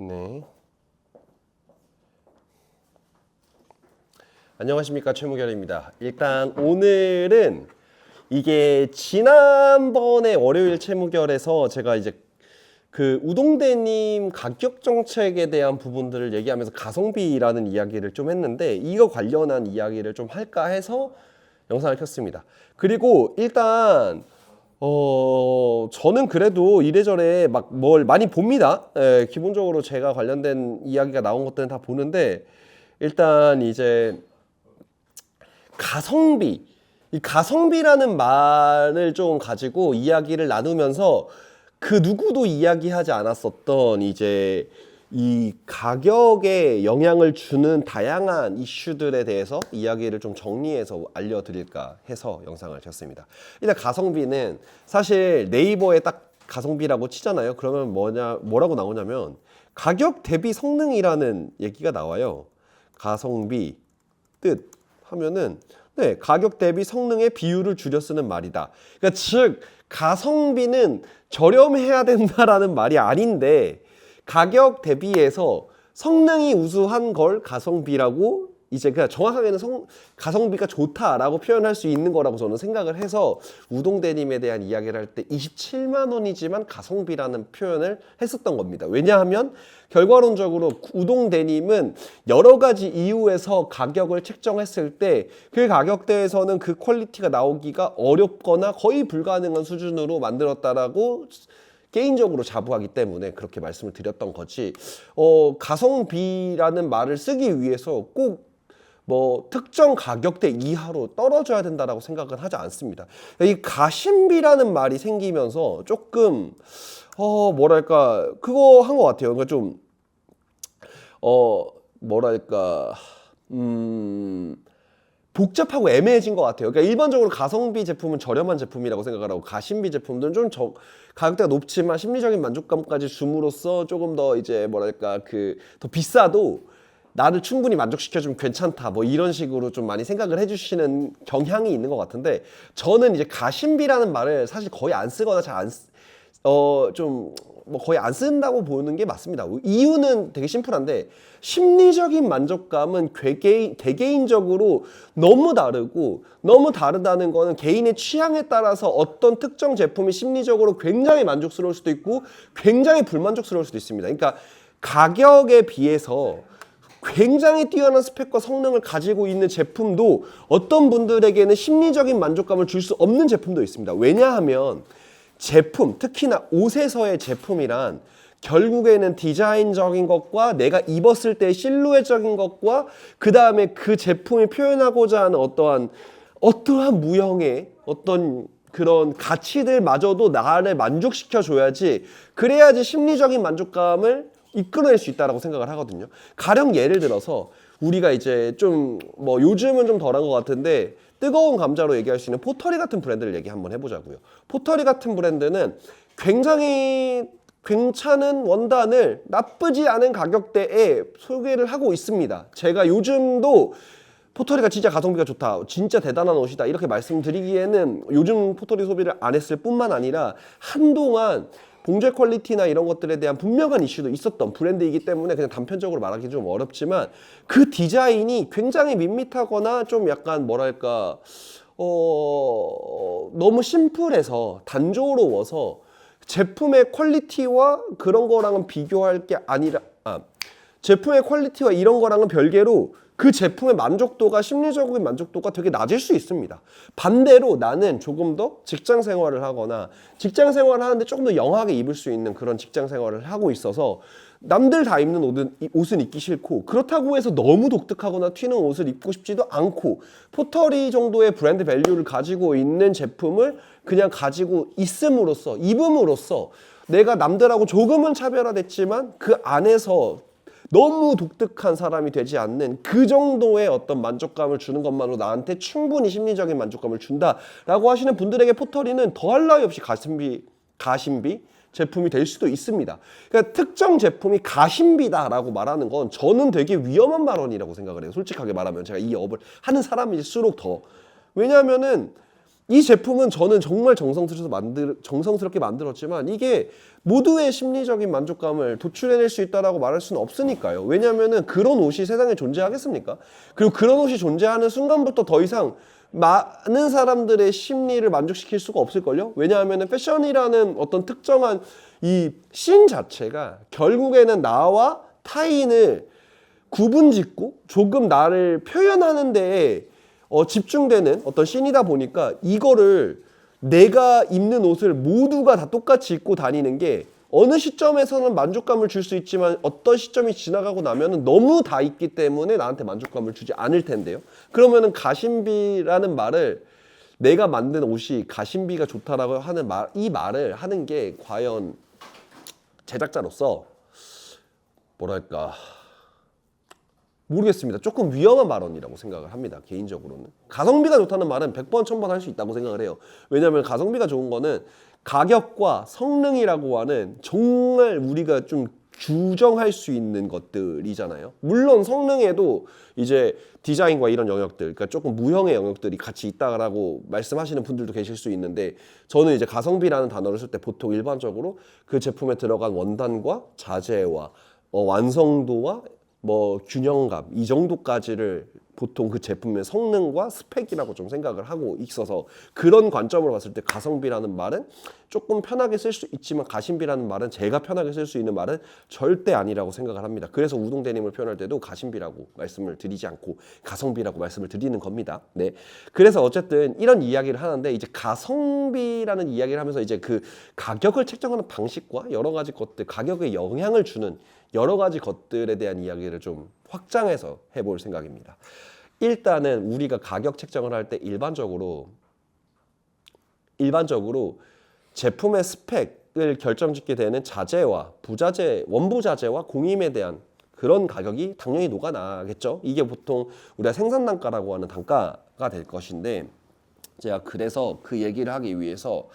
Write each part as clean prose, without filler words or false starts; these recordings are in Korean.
네. 안녕하십니까, 최무결입니다. 일단 오늘은 이게 지난번에 월요일 최무결에서 제가 이제 그 우동대님 가격 정책에 대한 부분들을 얘기하면서 가성비라는 이야기를 좀 했는데, 이거 관련한 이야기를 좀 할까 해서 영상을 켰습니다. 그리고 일단 저는 그래도 이래저래 막 뭘 많이 봅니다. 기본적으로 제가 관련된 이야기가 나온 것들은 다 보는데, 일단 이제 가성비, 이 가성비라는 말을 좀 가지고 이야기를 나누면서 그 누구도 이야기하지 않았었던 이제 이 가격에 영향을 주는 다양한 이슈들에 대해서 이야기를 좀 정리해서 알려드릴까 해서 영상을 켰습니다. 일단 가성비는 사실 네이버에 딱 가성비라고 치잖아요. 그러면 뭐라고 나오냐면 가격 대비 성능이라는 얘기가 나와요. 가성비 뜻 하면은 가격 대비 성능의 비율을 줄여 쓰는 말이다. 그러니까 즉 가성비는 저렴해야 된다라는 말이 아닌데, 가격 대비해서 성능이 우수한 걸 가성비라고, 이제 그냥 정확하게는 가성비가 좋다라고 표현할 수 있는 거라고 저는 생각을 해서 우동대님에 대한 이야기를 할 때 27만 원이지만 가성비라는 표현을 했었던 겁니다. 왜냐하면 결과론적으로 우동대님은 여러 가지 이유에서 가격을 책정했을 때 그 가격대에서는 그 퀄리티가 나오기가 어렵거나 거의 불가능한 수준으로 만들었다라고 개인적으로 자부하기 때문에 그렇게 말씀을 드렸던 거지, 가성비라는 말을 쓰기 위해서 꼭 뭐 특정 가격대 이하로 떨어져야 된다라고 생각은 하지 않습니다. 이 가심비라는 말이 생기면서 조금 뭐랄까 그거 한 것 같아요. 그러니까 좀 뭐랄까 복잡하고 애매해진 것 같아요. 그러니까 일반적으로 가성비 제품은 저렴한 제품이라고 생각을 하고, 가심비 제품들은 좀 가격대가 높지만 심리적인 만족감까지 줌으로써 조금 더 이제 뭐랄까 더 비싸도 나를 충분히 만족시켜주면 괜찮다, 뭐 이런 식으로 좀 많이 생각을 해주시는 경향이 있는 것 같은데, 저는 이제 가심비라는 말을 사실 거의 안 쓰거나 뭐 거의 안 쓴다고 보는 게 맞습니다. 이유는 되게 심플한데, 심리적인 만족감은 개개인적으로 너무 다르고, 너무 다르다는 거는 개인의 취향에 따라서 어떤 특정 제품이 심리적으로 굉장히 만족스러울 수도 있고 굉장히 불만족스러울 수도 있습니다. 그러니까 가격에 비해서 굉장히 뛰어난 스펙과 성능을 가지고 있는 제품도 어떤 분들에게는 심리적인 만족감을 줄 수 없는 제품도 있습니다. 왜냐하면 제품, 특히나 옷에서의 제품이란 결국에는 디자인적인 것과 내가 입었을 때의 실루엣적인 것과 그 다음에 그 제품이 표현하고자 하는 어떠한 무형의 어떤 그런 가치들마저도 나를 만족시켜 줘야지, 그래야지 심리적인 만족감을 이끌어낼 수 있다라고 생각을 하거든요. 가령 예를 들어서 우리가 이제 좀 뭐 요즘은 좀 덜한 것 같은데, 뜨거운 감자로 얘기할 수 있는 포터리 같은 브랜드를 얘기 한번 해보자고요. 포터리 같은 브랜드는 굉장히 괜찮은 원단을 나쁘지 않은 가격대에 소개를 하고 있습니다. 제가 요즘도 포터리가 진짜 가성비가 좋다, 진짜 대단한 옷이다 이렇게 말씀드리기에는 요즘 포터리 소비를 안 했을 뿐만 아니라 한동안 봉제 퀄리티나 이런 것들에 대한 분명한 이슈도 있었던 브랜드이기 때문에 그냥 단편적으로 말하기 좀 어렵지만, 그 디자인이 굉장히 밋밋하거나 좀 약간 뭐랄까 너무 심플해서 단조로워서 제품의 퀄리티와 그런 거랑은 비교할 게 아니라 제품의 퀄리티와 이런 거랑은 별개로 그 제품의 만족도가, 심리적인 만족도가 되게 낮을 수 있습니다. 반대로 나는 조금 더 직장 생활을 하거나 직장 생활을 하는데 조금 더 영하게 입을 수 있는 그런 직장 생활을 하고 있어서 남들 다 입는 옷은 입기 싫고, 그렇다고 해서 너무 독특하거나 튀는 옷을 입고 싶지도 않고, 포터리 정도의 브랜드 밸류를 가지고 있는 제품을 그냥 가지고 입음으로써 내가 남들하고 조금은 차별화됐지만 그 안에서 너무 독특한 사람이 되지 않는 그 정도의 어떤 만족감을 주는 것만으로 나한테 충분히 심리적인 만족감을 준다라고 하시는 분들에게 포터리는 더할 나위 없이 가심비 제품이 될 수도 있습니다. 그러니까 특정 제품이 가심비다라고 말하는 건 저는 되게 위험한 발언이라고 생각을 해요. 솔직하게 말하면 제가 이 업을 하는 사람일수록 더. 왜냐하면은 이 제품은 저는 정말 정성스럽게 만들었지만 이게 모두의 심리적인 만족감을 도출해낼 수 있다라고 말할 수는 없으니까요. 왜냐하면은 그런 옷이 세상에 존재하겠습니까? 그리고 그런 옷이 존재하는 순간부터 더 이상 많은 사람들의 심리를 만족시킬 수가 없을걸요? 왜냐하면은 패션이라는 어떤 특정한 이 씬 자체가 결국에는 나와 타인을 구분짓고 조금 나를 표현하는 데에 집중되는 어떤 씬이다 보니까 이거를 내가 입는 옷을 모두가 다 똑같이 입고 다니는 게 어느 시점에서는 만족감을 줄 수 있지만 어떤 시점이 지나가고 나면은 너무 다 있기 때문에 나한테 만족감을 주지 않을 텐데요. 그러면은 가심비라는 말을 내가 만든 옷이 가심비가 좋다라고 하는 이 말을 하는 게 과연 제작자로서 뭐랄까 모르겠습니다. 조금 위험한 발언이라고 생각을 합니다. 개인적으로는. 가성비가 좋다는 말은 100번, 1000번 할 수 있다고 생각을 해요. 왜냐하면 가성비가 좋은 거는 가격과 성능이라고 하는 정말 우리가 좀 규정할 수 있는 것들이잖아요. 물론 성능에도 이제 디자인과 이런 영역들, 그러니까 조금 무형의 영역들이 같이 있다라고 말씀하시는 분들도 계실 수 있는데 저는 이제 가성비라는 단어를 쓸 때 보통 일반적으로 그 제품에 들어간 원단과 자재와 완성도와 뭐 균형감 이 정도까지를 보통 그 제품의 성능과 스펙이라고 좀 생각을 하고 있어서 그런 관점으로 봤을 때 가성비라는 말은 조금 편하게 쓸 수 있지만 가심비라는 말은 제가 편하게 쓸 수 있는 말은 절대 아니라고 생각을 합니다. 그래서 우동 데님을 표현할 때도 가심비라고 말씀을 드리지 않고 가성비라고 말씀을 드리는 겁니다. 네. 그래서 어쨌든 이런 이야기를 하는데 이제 가성비라는 이야기를 하면서 이제 그 가격을 책정하는 방식과 여러 가지 것들, 가격에 영향을 주는 여러 가지 것들에 대한 이야기를 좀 확장해서 해볼 생각입니다. 일단은 우리가 가격 책정을 할 때 일반적으로 제품의 스펙을 결정짓게 되는 자재와 부자재, 원부 자재와 공임에 대한 그런 가격이 당연히 녹아나겠죠. 이게 보통 우리가 생산 단가라고 하는 단가가 될 것인데 제가 그래서 그 얘기를 하기 위해서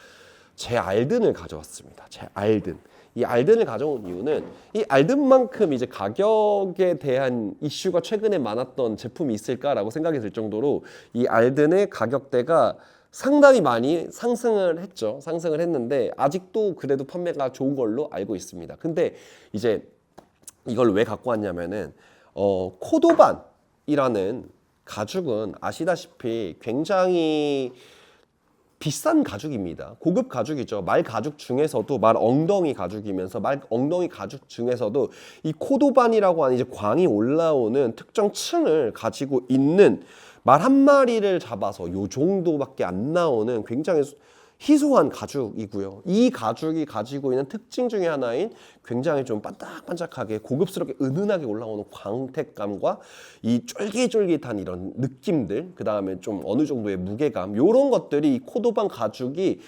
제 알든을 가져왔습니다. 제 알든. 이 알든을 가져온 이유는 이 알든만큼 이제 가격에 대한 이슈가 최근에 많았던 제품이 있을까라고 생각이 들 정도로 이 알든의 가격대가 상당히 많이 상승을 했죠. 상승을 했는데 아직도 그래도 판매가 좋은 걸로 알고 있습니다. 근데 이제 이걸 왜 갖고 왔냐면은 코도반이라는 가죽은 아시다시피 굉장히 비싼 가죽입니다. 고급 가죽이죠. 말 가죽 중에서도 말 엉덩이 가죽이면서 말 엉덩이 가죽 중에서도 이 코도반이라고 하는 이제 광이 올라오는 특정 층을 가지고 있는 말 한 마리를 잡아서 요 정도밖에 안 나오는 굉장히 희소한 가죽이고요. 이 가죽이 가지고 있는 특징 중에 하나인 굉장히 좀 반짝반짝하게 고급스럽게 은은하게 올라오는 광택감과 이 쫄깃쫄깃한 이런 느낌들, 그 다음에 좀 어느 정도의 무게감, 이런 것들이 이 코도반 가죽이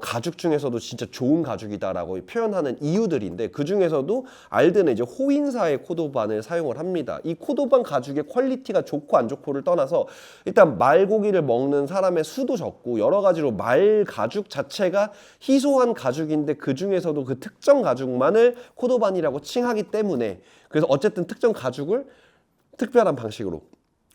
가죽 중에서도 진짜 좋은 가죽이다라고 표현하는 이유들인데 그 중에서도 알든은 이제 호인사의 코도반을 사용을 합니다. 이 코도반 가죽의 퀄리티가 좋고 안 좋고를 떠나서 일단 말고기를 먹는 사람의 수도 적고 여러 가지로 말 가죽 자체가 희소한 가죽인데 그 중에서도 그 특정 가죽만을 코도반이라고 칭하기 때문에 그래서 어쨌든 특정 가죽을 특별한 방식으로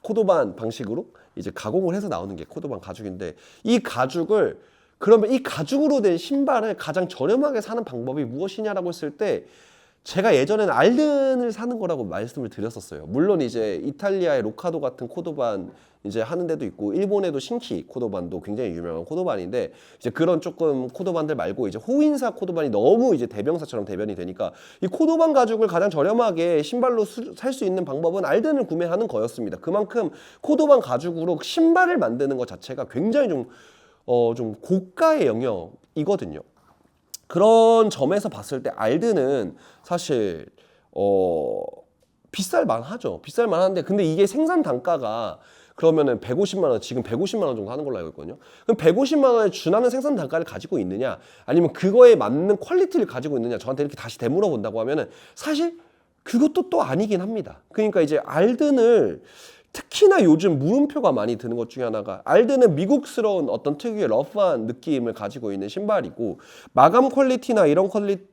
코도반 방식으로 이제 가공을 해서 나오는 게 코도반 가죽인데 이 가죽을 그러면 이 가죽으로 된 신발을 가장 저렴하게 사는 방법이 무엇이냐라고 했을 때 제가 예전에는 알든을 사는 거라고 말씀을 드렸었어요. 물론 이제 이탈리아의 로카도 같은 코도반 이제 하는 데도 있고 일본에도 신키 코도반도 굉장히 유명한 코도반인데 이제 그런 조금 코도반들 말고 이제 호인사 코도반이 너무 이제 대명사처럼 대변이 되니까 이 코도반 가죽을 가장 저렴하게 신발로 살 수 있는 방법은 알든을 구매하는 거였습니다. 그만큼 코도반 가죽으로 신발을 만드는 것 자체가 굉장히 좀 고가의 영역이거든요. 그런 점에서 봤을 때 알든은 사실 비쌀 만하죠. 비쌀 만한데 근데 이게 생산 단가가 그러면은 150만 원, 지금 150만 원 정도 하는 걸로 알고 있거든요. 그럼 150만 원에 준하는 생산 단가를 가지고 있느냐, 아니면 그거에 맞는 퀄리티를 가지고 있느냐, 저한테 이렇게 다시 되물어 본다고 하면은 사실 그것도 또 아니긴 합니다. 그러니까 이제 알든을 특히나 요즘 물음표가 많이 드는 것 중에 하나가 알든은 미국스러운 어떤 특유의 러프한 느낌을 가지고 있는 신발이고 마감 퀄리티나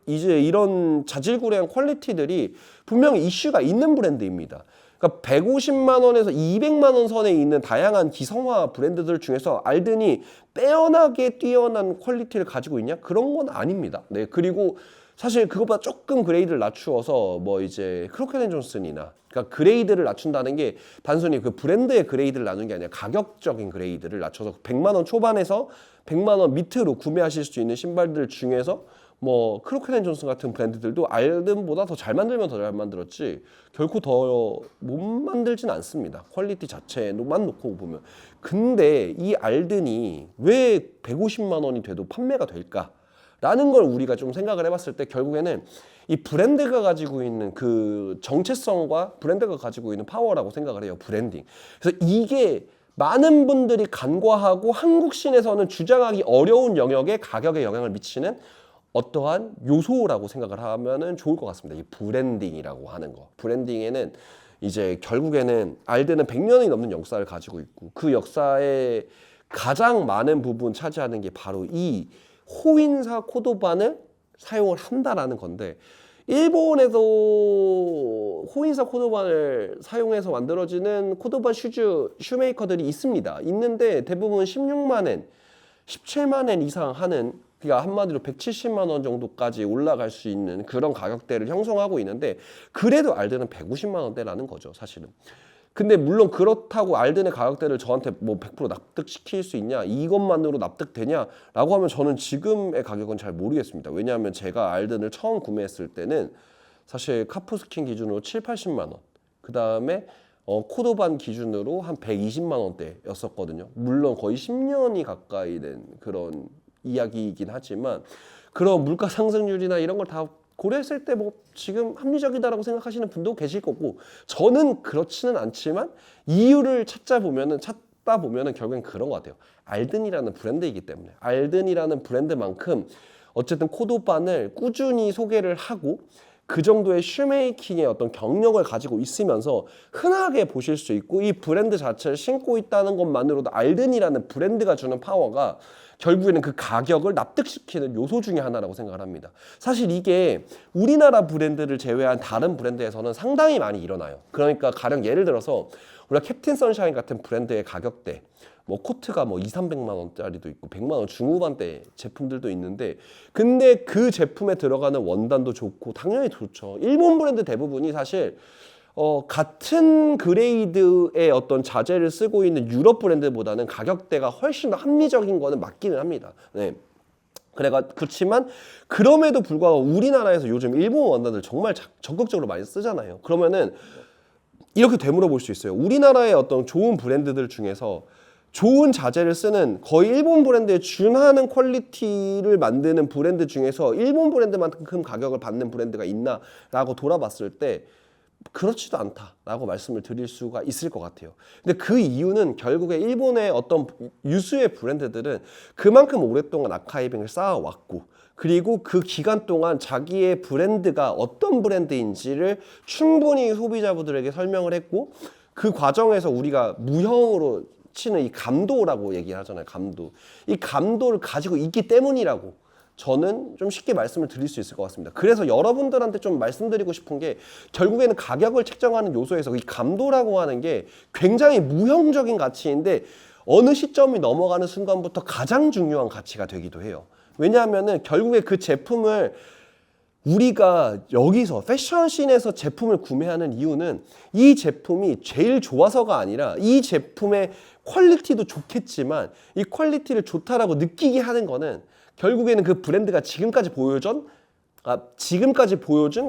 이제 이런 자질구레한 퀄리티들이 분명히 이슈가 있는 브랜드입니다. 그러니까 150만 원에서 200만 원 선에 있는 다양한 기성화 브랜드들 중에서 알든이 빼어나게 뛰어난 퀄리티를 가지고 있냐? 그런 건 아닙니다. 네, 그리고 사실 그것보다 조금 그레이드를 낮추어서 뭐 이제 크로켓앤존슨이나 그러니까 그레이드를 낮춘다는 게 단순히 그 브랜드의 그레이드를 낮춘 게 아니라 가격적인 그레이드를 낮춰서 100만 원 초반에서 100만 원 밑으로 구매하실 수 있는 신발들 중에서 뭐 크로켓앤존슨 같은 브랜드들도 알든보다 더 잘 만들면 더 잘 만들었지 결코 더 못 만들진 않습니다. 퀄리티 자체만 놓고 보면. 근데 이 알든이 왜 150만 원이 돼도 판매가 될까? 라는 걸 우리가 좀 생각을 해봤을 때 결국에는 이 브랜드가 가지고 있는 그 정체성과 브랜드가 가지고 있는 파워라고 생각을 해요. 브랜딩. 그래서 이게 많은 분들이 간과하고 한국 씬에서는 주장하기 어려운 영역에 가격에 영향을 미치는 어떠한 요소라고 생각을 하면은 좋을 것 같습니다. 이 브랜딩이라고 하는 거. 브랜딩에는 이제 결국에는 알든은 100년이 넘는 역사를 가지고 있고 그 역사의 가장 많은 부분 차지하는 게 바로 이 호인사 코도반을 사용을 한다라는 건데 일본에서 호인사 코도반을 사용해서 만들어지는 코도반 슈메이커들이 있습니다. 있는데 대부분 16만 엔, 17만 엔 이상 하는 그러니까 한마디로 170만 원 정도까지 올라갈 수 있는 그런 가격대를 형성하고 있는데 그래도 알든은 150만 원대라는 거죠, 사실은. 근데 물론 그렇다고 알든의 가격대를 저한테 뭐 100% 납득시킬 수 있냐 이것만으로 납득되냐라고 하면 저는 지금의 가격은 잘 모르겠습니다. 왜냐하면 제가 알든을 처음 구매했을 때는 사실 카프스킨 기준으로 7, 80만 원 그 다음에 코도반 기준으로 한 120만 원대였었거든요. 물론 거의 10년이 가까이 된 그런 이야기이긴 하지만 그런 물가 상승률이나 이런 걸 다 고려했을 때 뭐 지금 합리적이다라고 생각하시는 분도 계실 거고 저는 그렇지는 않지만 이유를 찾다 보면은 결국엔 그런 것 같아요. 알든이라는 브랜드이기 때문에 알든이라는 브랜드만큼 어쨌든 코도반을 꾸준히 소개를 하고 그 정도의 슈메이킹의 어떤 경력을 가지고 있으면서 흔하게 보실 수 있고 이 브랜드 자체를 신고 있다는 것만으로도 알든이라는 브랜드가 주는 파워가 결국에는 그 가격을 납득시키는 요소 중에 하나라고 생각을 합니다. 사실 이게 우리나라 브랜드를 제외한 다른 브랜드에서는 상당히 많이 일어나요. 그러니까 가령 예를 들어서 우리가 캡틴 선샤인 같은 브랜드의 가격대 뭐 코트가 뭐 2, 300만 원짜리도 있고 100만 원 중후반대 제품들도 있는데 근데 그 제품에 들어가는 원단도 좋고 당연히 좋죠. 일본 브랜드 대부분이 사실 같은 그레이드의 어떤 자재를 쓰고 있는 유럽 브랜드보다는 가격대가 훨씬 더 합리적인 거는 맞기는 합니다. 네. 그렇지만 그럼에도 불구하고 우리나라에서 요즘 일본 원단들 정말 적극적으로 많이 쓰잖아요. 그러면은 이렇게 되물어볼 수 있어요. 우리나라의 어떤 좋은 브랜드들 중에서 좋은 자재를 쓰는 거의 일본 브랜드에 준하는 퀄리티를 만드는 브랜드 중에서 일본 브랜드만큼 가격을 받는 브랜드가 있나라고 돌아봤을 때 그렇지도 않다라고 말씀을 드릴 수가 있을 것 같아요. 근데 그 이유는 결국에 일본의 어떤 유수의 브랜드들은 그만큼 오랫동안 아카이빙을 쌓아왔고 그리고 그 기간 동안 자기의 브랜드가 어떤 브랜드인지를 충분히 소비자분들에게 설명을 했고 그 과정에서 우리가 무형으로 치는 이 감도라고 얘기를 하잖아요. 감도. 이 감도를 가지고 있기 때문이라고 저는 좀 쉽게 말씀을 드릴 수 있을 것 같습니다. 그래서 여러분들한테 좀 말씀드리고 싶은 게 결국에는 가격을 책정하는 요소에서 이 감도라고 하는 게 굉장히 무형적인 가치인데 어느 시점이 넘어가는 순간부터 가장 중요한 가치가 되기도 해요. 왜냐하면은 결국에 그 제품을 우리가 여기서 패션씬에서 제품을 구매하는 이유는 이 제품이 제일 좋아서가 아니라 이 제품의 퀄리티도 좋겠지만 이 퀄리티를 좋다라고 느끼게 하는 거는 결국에는 그 브랜드가 지금까지 보여준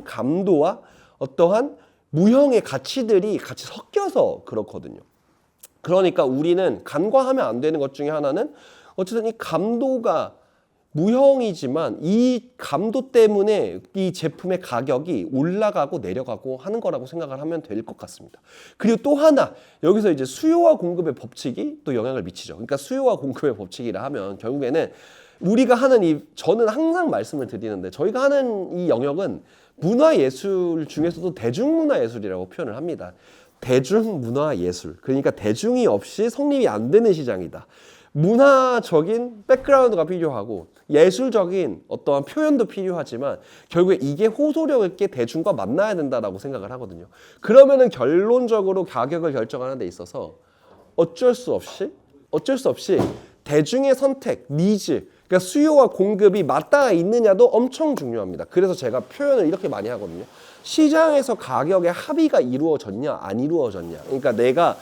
감도와 어떠한 무형의 가치들이 같이 섞여서 그렇거든요. 그러니까 우리는 간과하면 안 되는 것 중에 하나는 어쨌든 이 감도가 무형이지만 이 감도 때문에 이 제품의 가격이 올라가고 내려가고 하는 거라고 생각을 하면 될 것 같습니다. 그리고 또 하나 여기서 이제 수요와 공급의 법칙이 또 영향을 미치죠. 그러니까 수요와 공급의 법칙이라 하면 결국에는 우리가 하는 저는 항상 말씀을 드리는데 저희가 하는 이 영역은 문화예술 중에서도 대중문화예술이라고 표현을 합니다. 대중문화예술. 그러니까 대중이 없이 성립이 안 되는 시장이다. 문화적인 백그라운드가 필요하고 예술적인 어떠한 표현도 필요하지만 결국에 이게 호소력 있게 대중과 만나야 된다라고 생각을 하거든요. 그러면은 결론적으로 가격을 결정하는 데 있어서 어쩔 수 없이 대중의 선택, 니즈, 그러니까 수요와 공급이 맞닿아 있느냐도 엄청 중요합니다. 그래서 제가 표현을 이렇게 많이 하거든요. 시장에서 가격의 합의가 이루어졌냐 안 이루어졌냐. 그러니까 내가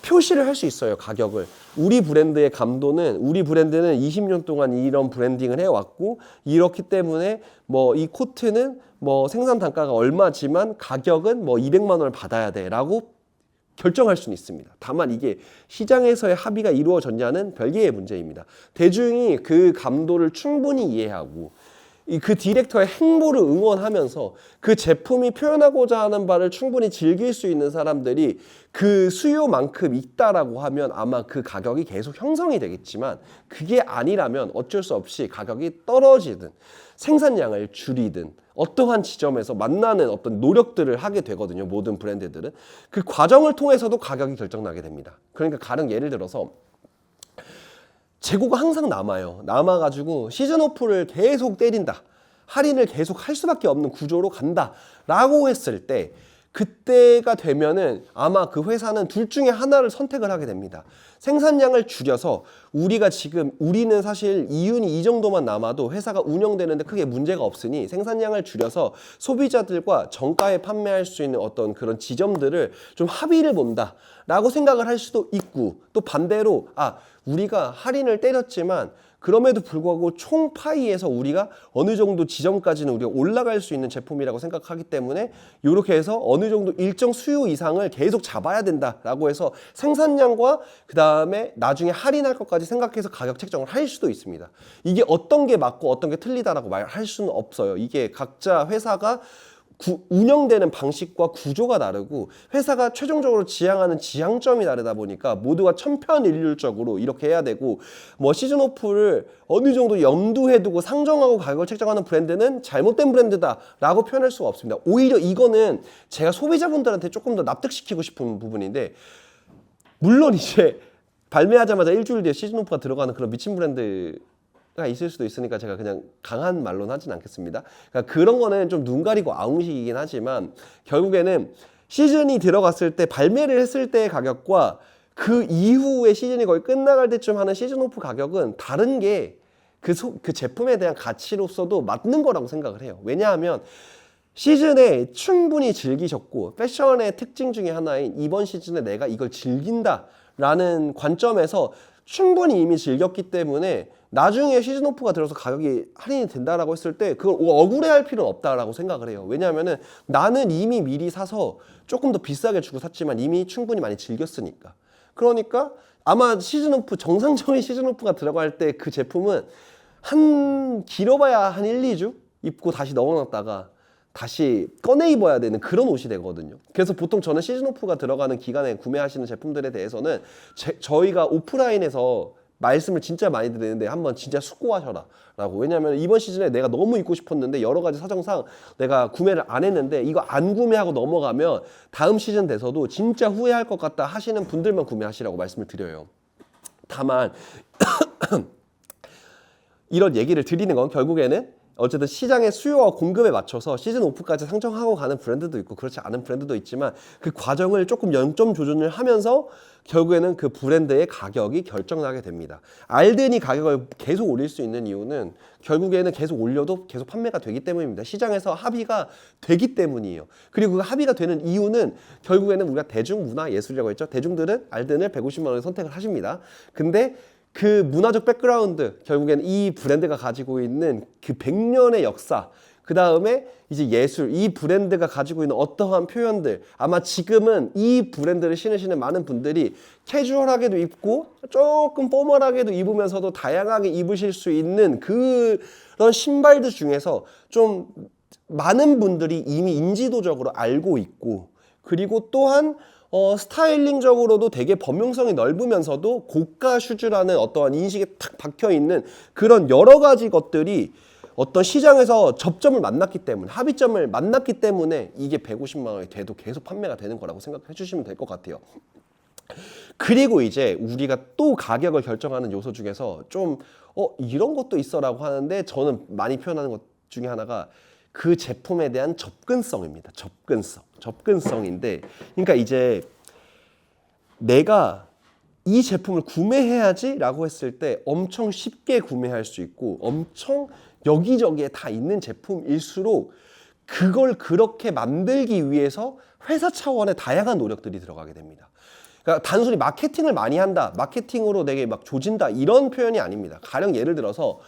표시를 할 수 있어요. 가격을. 우리 브랜드의 감도는 우리 브랜드는 20년 동안 이런 브랜딩을 해왔고 이렇기 때문에 뭐 이 코트는 뭐 생산 단가가 얼마지만 가격은 뭐 200만 원을 받아야 돼라고 결정할 수는 있습니다. 다만 이게 시장에서의 합의가 이루어졌냐는 별개의 문제입니다. 대중이 그 감도를 충분히 이해하고 그 디렉터의 행보를 응원하면서 그 제품이 표현하고자 하는 바를 충분히 즐길 수 있는 사람들이 그 수요만큼 있다라고 하면 아마 그 가격이 계속 형성이 되겠지만 그게 아니라면 어쩔 수 없이 가격이 떨어지든 생산량을 줄이든 어떠한 지점에서 만나는 어떤 노력들을 하게 되거든요. 모든 브랜드들은. 그 과정을 통해서도 가격이 결정나게 됩니다. 그러니까 가령 예를 들어서 재고가 항상 남아요. 남아가지고 시즌 오프를 계속 때린다. 할인을 계속 할 수밖에 없는 구조로 간다. 라고 했을 때 그때가 되면은 아마 그 회사는 둘 중에 하나를 선택을 하게 됩니다. 생산량을 줄여서 우리는 사실 이윤이 이 정도만 남아도 회사가 운영되는데 크게 문제가 없으니 생산량을 줄여서 소비자들과 정가에 판매할 수 있는 어떤 그런 지점들을 좀 합의를 본다. 라고 생각을 할 수도 있고 또 반대로 우리가 할인을 때렸지만 그럼에도 불구하고 총 파이에서 우리가 어느 정도 지점까지는 우리가 올라갈 수 있는 제품이라고 생각하기 때문에 이렇게 해서 어느 정도 일정 수요 이상을 계속 잡아야 된다라고 해서 생산량과 그 다음에 나중에 할인할 것까지 생각해서 가격 책정을 할 수도 있습니다. 이게 어떤 게 맞고 어떤 게 틀리다라고 말할 수는 없어요. 이게 각자 회사가 운영되는 방식과 구조가 다르고 회사가 최종적으로 지향하는 지향점이 다르다 보니까 모두가 천편일률적으로 이렇게 해야 되고 뭐 시즌 오프를 어느 정도 염두에 두고 상정하고 가격을 책정하는 브랜드는 잘못된 브랜드다라고 표현할 수가 없습니다. 오히려 이거는 제가 소비자분들한테 조금 더 납득시키고 싶은 부분인데 물론 이제 발매하자마자 일주일 뒤에 시즌 오프가 들어가는 그런 미친 브랜드가 있을 수도 있으니까 제가 그냥 강한 말로는 하진 않겠습니다. 그러니까 그런 거는 좀 눈 가리고 아웅식이긴 하지만 결국에는 시즌이 들어갔을 때 발매를 했을 때의 가격과 그 이후에 시즌이 거의 끝나갈 때쯤 하는 시즌 오프 가격은 다른 게 그 제품에 대한 가치로서도 맞는 거라고 생각을 해요. 왜냐하면 시즌에 충분히 즐기셨고 패션의 특징 중에 하나인 이번 시즌에 내가 이걸 즐긴다라는 관점에서 충분히 이미 즐겼기 때문에 나중에 시즌 오프가 들어서 가격이 할인이 된다라고 했을 때 그걸 억울해할 필요는 없다라고 생각을 해요. 왜냐하면은 나는 이미 미리 사서 조금 더 비싸게 주고 샀지만 이미 충분히 많이 즐겼으니까. 그러니까 아마 시즌 오프 정상적인 시즌 오프가 들어갈 때 그 제품은 길어봐야 한 1, 2주 입고 다시 넣어놨다가 다시 꺼내 입어야 되는 그런 옷이 되거든요. 그래서 보통 저는 시즌 오프가 들어가는 기간에 구매하시는 제품들에 대해서는 저희가 오프라인에서 말씀을 진짜 많이 드리는데 한번 진짜 숙고하셔라 라고. 왜냐하면 이번 시즌에 내가 너무 입고 싶었는데 여러 가지 사정상 내가 구매를 안 했는데 이거 안 구매하고 넘어가면 다음 시즌 돼서도 진짜 후회할 것 같다 하시는 분들만 구매하시라고 말씀을 드려요. 다만 이런 얘기를 드리는 건 결국에는 어쨌든 시장의 수요와 공급에 맞춰서 시즌 오프까지 상정하고 가는 브랜드도 있고 그렇지 않은 브랜드도 있지만 그 과정을 조금 영점 조준을 하면서 결국에는 그 브랜드의 가격이 결정나게 됩니다. 알든이 가격을 계속 올릴 수 있는 이유는 결국에는 계속 올려도 계속 판매가 되기 때문입니다. 시장에서 합의가 되기 때문이에요. 그리고 그 합의가 되는 이유는 결국에는 우리가 대중문화예술이라고 했죠. 대중들은 알든을 150만 원에 선택을 하십니다. 근데 그 문화적 백그라운드, 결국엔 이 브랜드가 가지고 있는 그 100년의 역사, 그 다음에 이제 예술, 이 브랜드가 가지고 있는 어떠한 표현들, 아마 지금은 이 브랜드를 신으시는 많은 분들이 캐주얼하게도 입고 조금 포멀하게도 입으면서도 다양하게 입으실 수 있는 그런 신발들 중에서 좀 많은 분들이 이미 인지도적으로 알고 있고, 그리고 또한 스타일링적으로도 되게 범용성이 넓으면서도 고가 슈즈라는 어떠한 인식에 탁 박혀있는 그런 여러 가지 것들이 어떤 시장에서 접점을 만났기 때문에, 합의점을 만났기 때문에 이게 150만 원이 돼도 계속 판매가 되는 거라고 생각해 주시면 될 것 같아요. 그리고 이제 우리가 또 가격을 결정하는 요소 중에서 좀 이런 것도 있어라고 하는데 저는 많이 표현하는 것 중에 하나가 그 제품에 대한 접근성입니다. 접근성인데 그러니까 이제 내가 이 제품을 구매해야지라고 했을 때 엄청 쉽게 구매할 수 있고 엄청 여기저기에 다 있는 제품일수록 그걸 그렇게 만들기 위해서 회사 차원의 다양한 노력들이 들어가게 됩니다. 그러니까 단순히 마케팅을 많이 한다, 마케팅으로 되게 막 조진다 이런 표현이 아닙니다. 가령 예를 들어서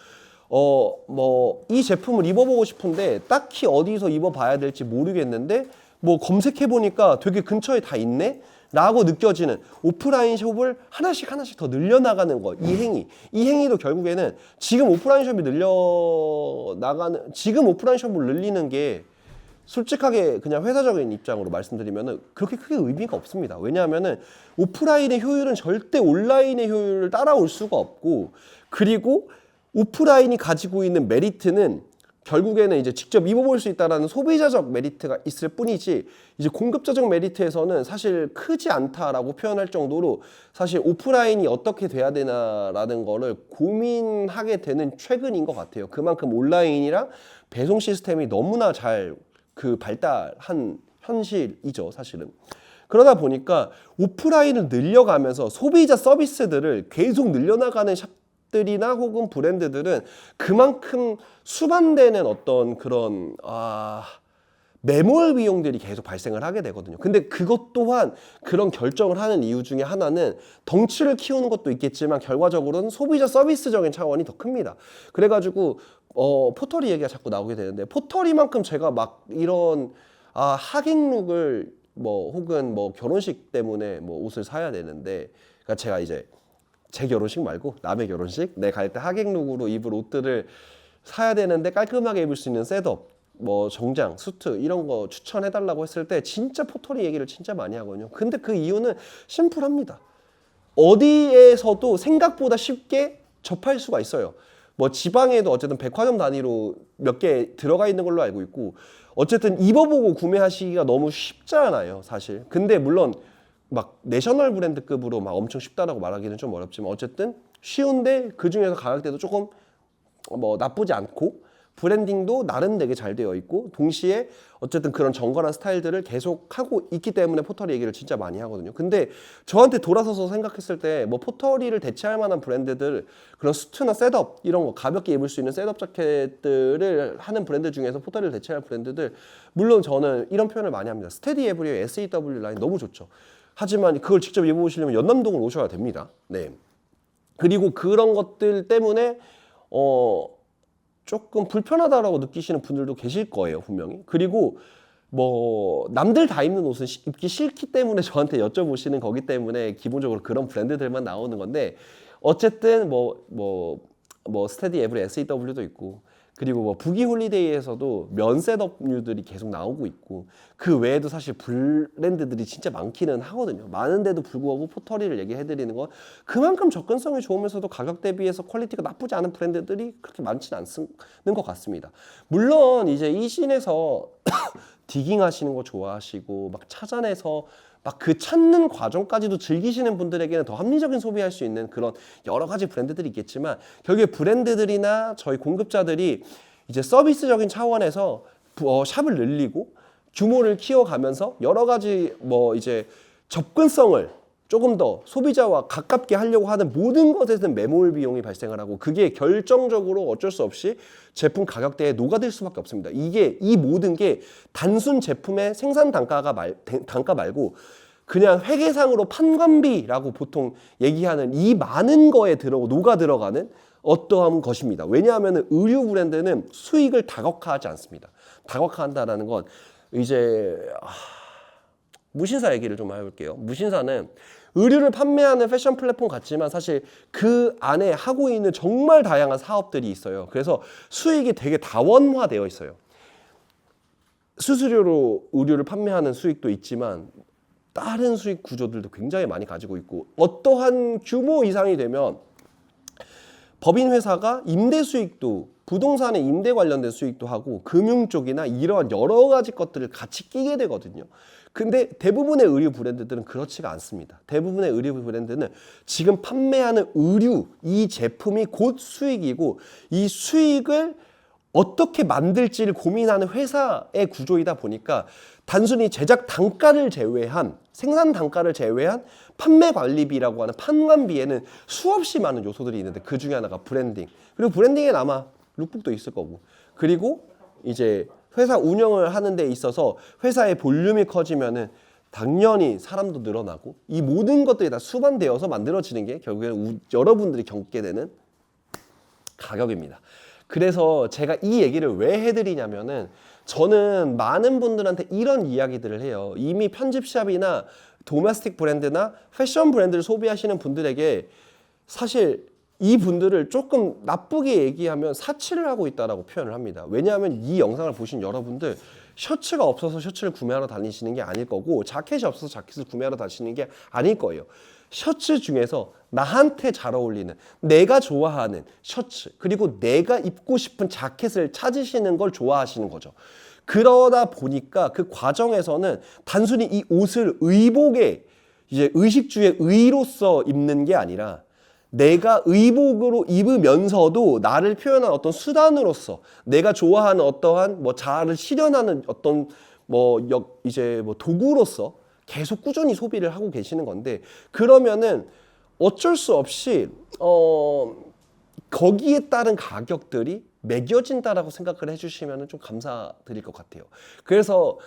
뭐 이 제품을 입어보고 싶은데 딱히 어디서 입어봐야 될지 모르겠는데 뭐 검색해 보니까 되게 근처에 다 있네. 라고 느껴지는 오프라인 숍을 하나씩 더 늘려나가는 것, 이 행위도 결국에는 지금 오프라인 숍을 늘리는 게 솔직하게 그냥 회사적인 입장으로 말씀드리면은 그렇게 크게 의미가 없습니다. 왜냐하면은 오프라인의 효율은 절대 온라인의 효율을 따라올 수가 없고, 그리고 오프라인이 가지고 있는 메리트는 결국에는 이제 직접 입어볼 수 있다라는 소비자적 메리트가 있을 뿐이지 이제 공급자적 메리트에서는 사실 크지 않다라고 표현할 정도로 사실 오프라인이 어떻게 돼야 되나라는 거를 고민하게 되는 최근인 것 같아요. 그만큼 온라인이랑 배송 시스템이 너무나 잘 발달한 현실이죠, 사실은. 그러다 보니까 오프라인을 늘려가면서 소비자 서비스들을 계속 늘려나가는 샵들이나 혹은 브랜드들은 그만큼 수반되는 어떤 그런 매몰 비용들이 계속 발생을 하게 되거든요. 근데 그것 또한 그런 결정을 하는 이유 중에 하나는 덩치를 키우는 것도 있겠지만 결과적으로는 소비자 서비스적인 차원이 더 큽니다. 그래가지고 포털이 얘기가 자꾸 나오게 되는데, 포털이만큼 제가 막 이런 하객룩을 혹은 결혼식 때문에 옷을 사야 되는데, 그러니까 제가 이제 제 결혼식 말고 남의 결혼식, 내 갈 때 하객룩으로 입을 옷들을 사야 되는데 깔끔하게 입을 수 있는 셋업, 정장, 수트 이런 거 추천해달라고 했을 때 진짜 포털이 얘기를 진짜 많이 하거든요. 근데 그 이유는 심플합니다. 어디에서도 생각보다 쉽게 접할 수가 있어요. 지방에도 어쨌든 백화점 단위로 몇 개 들어가 있는 걸로 알고 있고, 어쨌든 입어보고 구매하시기가 너무 쉽잖아요, 사실. 근데 물론 막 내셔널 브랜드급으로 막 엄청 쉽다라고 말하기는 좀 어렵지만 어쨌든 쉬운데 그 중에서 가격대도 조금 나쁘지 않고 브랜딩도 나름 되게 잘 되어 있고 동시에 어쨌든 그런 정갈한 스타일들을 계속 하고 있기 때문에 포털이 얘기를 진짜 많이 하거든요. 근데 저한테 돌아서서 생각했을 때 포털이를 대체할 만한 브랜드들, 그런 수트나 셋업 이런 거 가볍게 입을 수 있는 셋업 자켓들을 하는 브랜드 중에서 포털이를 대체할 브랜드들, 물론 저는 이런 표현을 많이 합니다. 스테디 에브리의 SEW 라인 너무 좋죠. 하지만 그걸 직접 입어보시려면 연남동을 오셔야 됩니다. 네. 그리고 그런 것들 때문에 조금 불편하다라고 느끼시는 분들도 계실 거예요, 분명히. 그리고 남들 다 입는 옷은 입기 싫기 때문에 저한테 여쭤보시는 거기 때문에 기본적으로 그런 브랜드들만 나오는 건데, 어쨌든 스테디 에브리 SEW도 있고, 그리고 부기 홀리데이에서도 면 셋업류들이 계속 나오고 있고, 그 외에도 사실 브랜드들이 진짜 많기는 하거든요. 많은데도 불구하고 포털이를 얘기해드리는 건 그만큼 접근성이 좋으면서도 가격 대비해서 퀄리티가 나쁘지 않은 브랜드들이 그렇게 많지는 않는 것 같습니다. 물론 이제 이 씬에서 디깅 하시는 거 좋아하시고 막 찾아내서 막 그 찾는 과정까지도 즐기시는 분들에게는 더 합리적인 소비할 수 있는 그런 여러 가지 브랜드들이 있겠지만, 결국에 브랜드들이나 저희 공급자들이 이제 서비스적인 차원에서 샵을 늘리고 규모를 키워가면서 여러 가지 이제 접근성을 조금 더 소비자와 가깝게 하려고 하는 모든 것에는 매몰 비용이 발생을 하고, 그게 결정적으로 어쩔 수 없이 제품 가격대에 녹아들 수밖에 없습니다. 이 모든 게 단순 제품의 생산 단가 말고 그냥 회계상으로 판관비라고 보통 얘기하는 이 많은 거에 녹아 들어가는 어떠한 것입니다. 왜냐하면 의류 브랜드는 수익을 다각화하지 않습니다. 다각화한다라는 건 이제 무신사 얘기를 좀 해볼게요. 무신사는 의류를 판매하는 패션 플랫폼 같지만 사실 그 안에 하고 있는 정말 다양한 사업들이 있어요. 그래서 수익이 되게 다원화되어 있어요. 수수료로 의류를 판매하는 수익도 있지만 다른 수익 구조들도 굉장히 많이 가지고 있고, 어떠한 규모 이상이 되면 법인 회사가 임대 수익도 부동산의 임대 관련된 수익도 하고 금융 쪽이나 이런 여러 가지 것들을 같이 끼게 되거든요. 근데 대부분의 의류 브랜드들은 그렇지가 않습니다. 대부분의 의류 브랜드는 지금 판매하는 의류 이 제품이 곧 수익이고 이 수익을 어떻게 만들지를 고민하는 회사의 구조이다 보니까 단순히 제작 단가를 제외한 생산 단가를 제외한 판매 관리비라고 하는 판관비에는 수없이 많은 요소들이 있는데 그 중에 하나가 브랜딩. 그리고 브랜딩엔 아마 룩북도 있을 거고. 그리고 이제 회사 운영을 하는 데 있어서 회사의 볼륨이 커지면은 당연히 사람도 늘어나고 이 모든 것들이 다 수반되어서 만들어지는 게 결국에는 여러분들이 겪게 되는 가격입니다. 그래서 제가 이 얘기를 왜 해드리냐면은 저는 많은 분들한테 이런 이야기들을 해요. 이미 편집샵이나 도메스틱 브랜드나 패션 브랜드를 소비하시는 분들에게 사실 이 분들을 조금 나쁘게 얘기하면 사치를 하고 있다라고 표현을 합니다. 왜냐하면 이 영상을 보신 여러분들 셔츠가 없어서 셔츠를 구매하러 다니시는 게 아닐 거고 자켓이 없어서 자켓을 구매하러 다니시는 게 아닐 거예요. 셔츠 중에서 나한테 잘 어울리는 내가 좋아하는 셔츠 그리고 내가 입고 싶은 자켓을 찾으시는 걸 좋아하시는 거죠. 그러다 보니까 그 과정에서는 단순히 이 옷을 의복에 이제 의식주의 의로서 입는 게 아니라 내가 의복으로 입으면서도 나를 표현한 어떤 수단으로서 내가 좋아하는 어떠한 뭐 자아를 실현하는 어떤 이제 도구로서 계속 꾸준히 소비를 하고 계시는 건데 그러면은 어쩔 수 없이 거기에 따른 가격들이 매겨진다라고 생각을 해주시면 좀 감사드릴 것 같아요. 그래서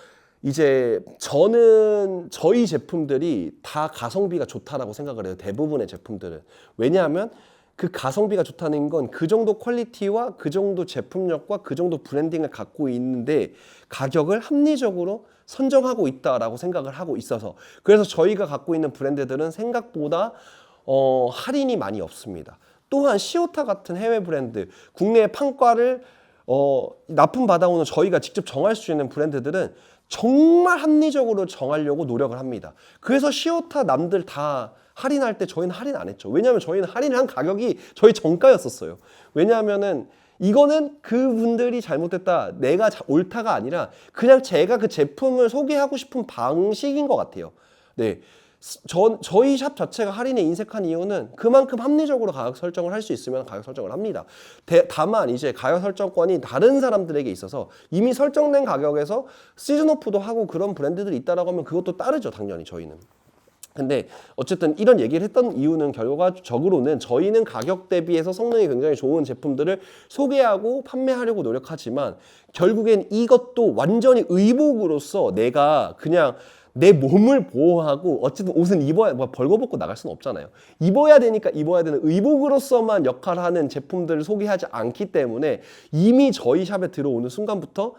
이제 저는 저희 제품들이 다 가성비가 좋다라고 생각을 해요. 대부분의 제품들은. 왜냐하면 그 가성비가 좋다는 건 그 정도 퀄리티와 그 정도 제품력과 그 정도 브랜딩을 갖고 있는데 가격을 합리적으로 선정하고 있다라고 생각을 하고 있어서 그래서 저희가 갖고 있는 브랜드들은 생각보다 할인이 많이 없습니다. 또한 시오타 같은 해외 브랜드, 국내의 판가를 납품받아오는 저희가 직접 정할 수 있는 브랜드들은 정말 합리적으로 정하려고 노력을 합니다. 그래서 시오타 남들 다 할인할 때 저희는 할인 안 했죠. 왜냐하면 저희는 할인을 한 가격이 저희 정가였었어요. 왜냐하면은 이거는 그분들이 잘못했다, 내가 옳다가 아니라 그냥 제가 그 제품을 소개하고 싶은 방식인 것 같아요. 네. 저희 샵 자체가 할인에 인색한 이유는 그만큼 합리적으로 가격 설정을 할 수 있으면 가격 설정을 합니다. 다만 이제 가격 설정권이 다른 사람들에게 있어서 이미 설정된 가격에서 시즌 오프도 하고 그런 브랜드들이 있다라고 하면 그것도 따르죠, 당연히 저희는. 근데 어쨌든 이런 얘기를 했던 이유는 결과적으로는 저희는 가격 대비해서 성능이 굉장히 좋은 제품들을 소개하고 판매하려고 노력하지만 결국엔 이것도 완전히 의복으로서 내가 그냥 내 몸을 보호하고 어쨌든 옷은 입어야 벌거벗고 나갈 수는 없잖아요. 입어야 되니까 입어야 되는 의복으로서만 역할하는 제품들을 소개하지 않기 때문에 이미 저희 샵에 들어오는 순간부터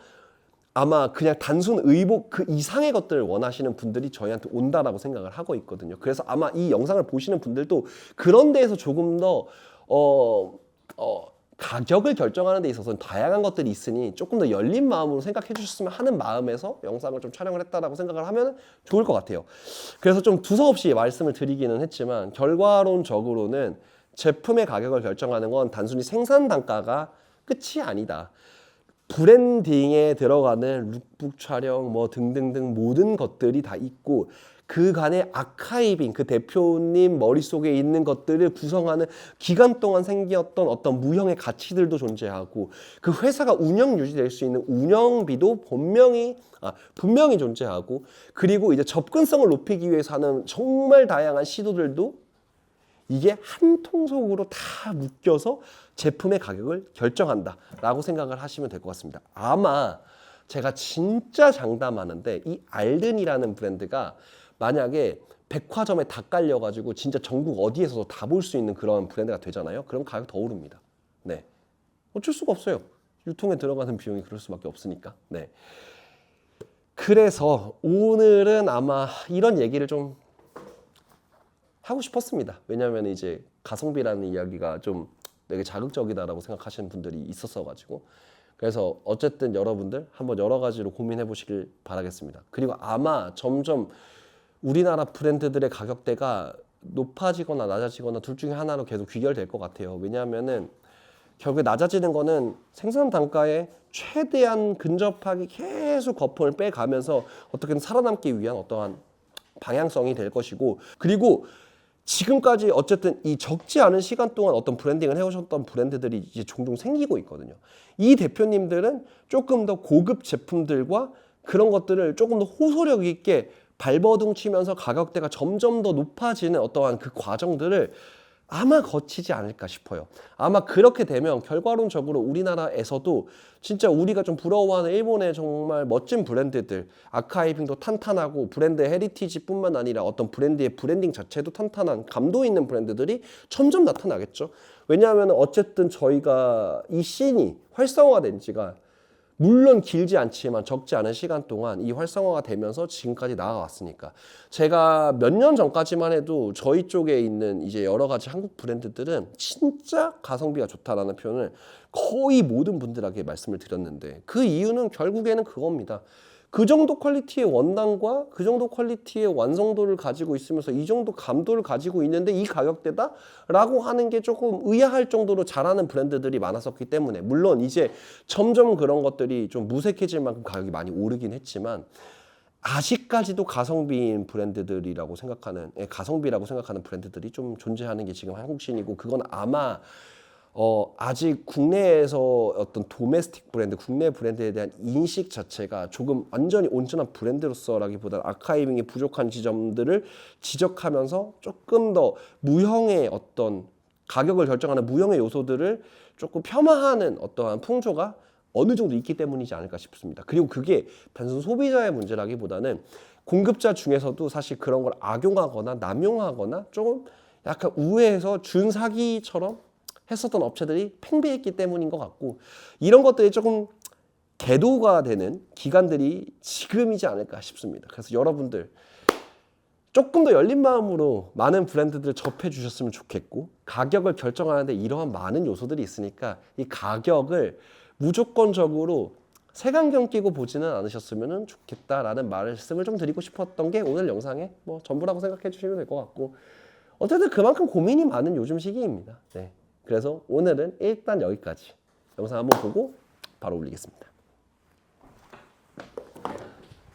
아마 그냥 단순 의복 그 이상의 것들을 원하시는 분들이 저희한테 온다라고 생각을 하고 있거든요. 그래서 아마 이 영상을 보시는 분들도 그런 데에서 조금 더 가격을 결정하는 데 있어서는 다양한 것들이 있으니 조금 더 열린 마음으로 생각해 주셨으면 하는 마음에서 영상을 좀 촬영을 했다라고 생각을 하면 좋을 것 같아요. 그래서 좀 두서없이 말씀을 드리기는 했지만 결과론적으로는 제품의 가격을 결정하는 건 단순히 생산 단가가 끝이 아니다. 브랜딩에 들어가는 룩북 촬영 뭐 등등등 모든 것들이 다 있고 그간의 아카이빙, 그 대표님 머릿속에 있는 것들을 구성하는 기간 동안 생겼던 어떤 무형의 가치들도 존재하고 그 회사가 운영 유지될 수 있는 운영비도 분명히 존재하고 그리고 이제 접근성을 높이기 위해서 하는 정말 다양한 시도들도 이게 한 통속으로 다 묶여서 제품의 가격을 결정한다라고 생각을 하시면 될 것 같습니다. 아마 제가 진짜 장담하는데 이 알든이라는 브랜드가 만약에 백화점에 다 깔려가지고 진짜 전국 어디에서도 다 볼 수 있는 그런 브랜드가 되잖아요. 그럼 가격 더 오릅니다. 네, 어쩔 수가 없어요. 유통에 들어가는 비용이 그럴 수밖에 없으니까. 네. 그래서 오늘은 아마 이런 얘기를 좀 하고 싶었습니다. 왜냐하면 이제 가성비라는 이야기가 좀 되게 자극적이다라고 생각하시는 분들이 있었어가지고 그래서 어쨌든 여러분들 한번 여러 가지로 고민해 보시길 바라겠습니다. 그리고 아마 점점 우리나라 브랜드들의 가격대가 높아지거나 낮아지거나 둘 중에 하나로 계속 귀결될 것 같아요. 왜냐하면은 결국에 낮아지는 거는 생산 단가에 최대한 근접하게 계속 거품을 빼가면서 어떻게든 살아남기 위한 어떠한 방향성이 될 것이고, 그리고 지금까지 어쨌든 이 적지 않은 시간 동안 어떤 브랜딩을 해오셨던 브랜드들이 이제 종종 생기고 있거든요. 이 대표님들은 조금 더 고급 제품들과 그런 것들을 조금 더 호소력 있게 발버둥 치면서 가격대가 점점 더 높아지는 어떠한 그 과정들을 아마 거치지 않을까 싶어요. 아마 그렇게 되면 결과론적으로 우리나라에서도 진짜 우리가 좀 부러워하는 일본의 정말 멋진 브랜드들, 아카이빙도 탄탄하고 브랜드 헤리티지뿐만 아니라 어떤 브랜드의 브랜딩 자체도 탄탄한 감도 있는 브랜드들이 점점 나타나겠죠. 왜냐하면 어쨌든 저희가 이 씬이 활성화된 지가 물론 길지 않지만 적지 않은 시간 동안 이 활성화가 되면서 지금까지 나아왔으니까, 제가 몇 년 전까지만 해도 저희 쪽에 있는 이제 여러 가지 한국 브랜드들은 진짜 가성비가 좋다라는 표현을 거의 모든 분들에게 말씀을 드렸는데, 그 이유는 결국에는 그겁니다. 그 정도 퀄리티의 원단과 그 정도 퀄리티의 완성도를 가지고 있으면서 이 정도 감도를 가지고 있는데 이 가격대다? 라고 하는 게 조금 의아할 정도로 잘하는 브랜드들이 많았었기 때문에, 물론 이제 점점 그런 것들이 좀 무색해질 만큼 가격이 많이 오르긴 했지만 아직까지도 가성비인 브랜드들이라고 생각하는, 가성비라고 생각하는 브랜드들이 좀 존재하는 게 지금 한국신이고, 그건 아마 아직 국내에서 어떤 도메스틱 브랜드, 국내 브랜드에 대한 인식 자체가 조금 완전히 온전한 브랜드로서라기보다는 아카이빙이 부족한 지점들을 지적하면서 조금 더 무형의 어떤 가격을 결정하는 무형의 요소들을 조금 폄하하는 어떠한 풍조가 어느 정도 있기 때문이지 않을까 싶습니다. 그리고 그게 단순 소비자의 문제라기보다는 공급자 중에서도 사실 그런 걸 악용하거나 남용하거나 조금 약간 우회해서 준사기처럼 했었던 업체들이 팽배했기 때문인 것 같고, 이런 것들이 조금 계도가 되는 기간들이 지금이지 않을까 싶습니다. 그래서 여러분들 조금 더 열린 마음으로 많은 브랜드들을 접해 주셨으면 좋겠고, 가격을 결정하는데 이러한 많은 요소들이 있으니까 이 가격을 무조건적으로 색안경 끼고 보지는 않으셨으면 좋겠다라는 말씀을 좀 드리고 싶었던 게 오늘 영상의 뭐 전부라고 생각해 주시면 될 것 같고, 어쨌든 그만큼 고민이 많은 요즘 시기입니다. 네. 그래서 오늘은 일단 여기까지 영상 한번 보고 바로 올리겠습니다.